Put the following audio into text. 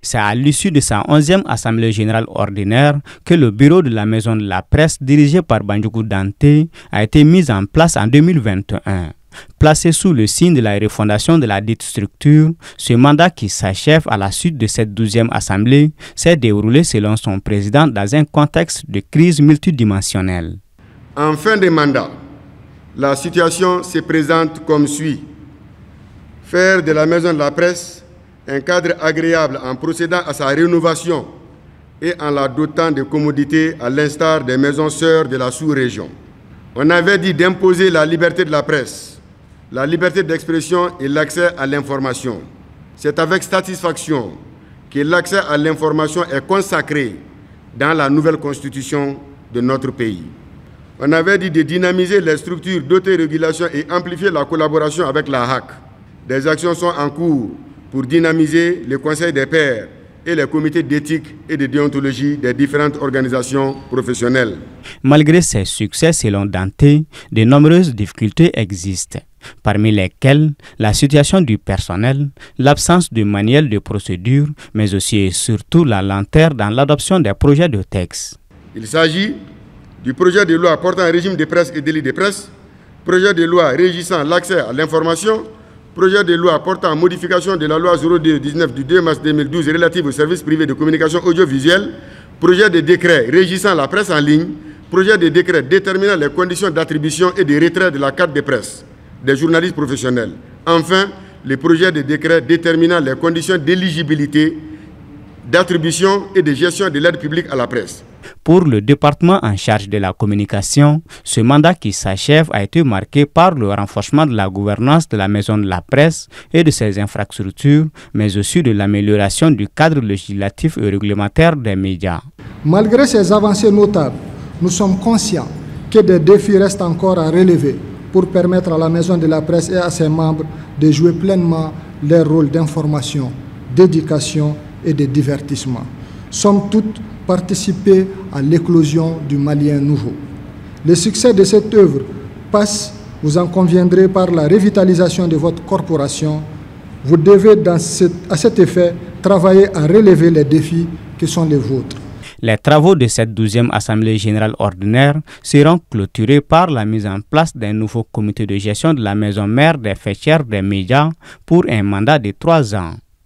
C'est à l'issue de sa 11e Assemblée générale ordinaire que le bureau de la Maison de la Presse, dirigé par Bandjougou Dante, a été mis en place en 2021. Placé sous le signe de la refondation de la dite structure, ce mandat qui s'achève à la suite de cette 12e Assemblée s'est déroulé selon son président dans un contexte de crise multidimensionnelle. En fin de mandat, la situation se présente comme suit. Faire de la Maison de la Presse un cadre agréable en procédant à sa rénovation et en la dotant de commodités à l'instar des maisons sœurs de la sous-région. On avait dit d'imposer la liberté de la presse, la liberté d'expression et l'accès à l'information. C'est avec satisfaction que l'accès à l'information est consacré dans la nouvelle constitution de notre pays. On avait dit de dynamiser les structures d'autorégulation et amplifier la collaboration avec la HAC. Des actions sont en cours pour dynamiser le Conseil des pairs et les comités d'éthique et de déontologie des différentes organisations professionnelles. Malgré ces succès, selon Dante, de nombreuses difficultés existent, parmi lesquelles la situation du personnel, l'absence de manuel de procédure, mais aussi et surtout la lenteur dans l'adoption des projets de texte. Il s'agit du projet de loi portant un régime de presse et délit de presse, projet de loi régissant l'accès à l'information, projet de loi portant modification de la loi 02-19 du 2 mars 2012 relative aux services privés de communication audiovisuelle, projet de décret régissant la presse en ligne, projet de décret déterminant les conditions d'attribution et de retrait de la carte de presse des journalistes professionnels. Enfin, le projet de décret déterminant les conditions d'éligibilité, d'attribution et de gestion de l'aide publique à la presse. Pour le département en charge de la communication, ce mandat qui s'achève a été marqué par le renforcement de la gouvernance de la Maison de la Presse et de ses infrastructures, mais aussi de l'amélioration du cadre législatif et réglementaire des médias. Malgré ces avancées notables, nous sommes conscients que des défis restent encore à relever pour permettre à la Maison de la Presse et à ses membres de jouer pleinement leur rôle d'information, d'éducation et de divertissement. Somme toute, participer à l'éclosion du Malien nouveau. Le succès de cette œuvre passe, vous en conviendrez, par la revitalisation de votre corporation. Vous devez, à cet effet, travailler à relever les défis qui sont les vôtres. Les travaux de cette 12e Assemblée générale ordinaire seront clôturés par la mise en place d'un nouveau comité de gestion de la maison mère des fêtières des médias pour un mandat de 3 ans.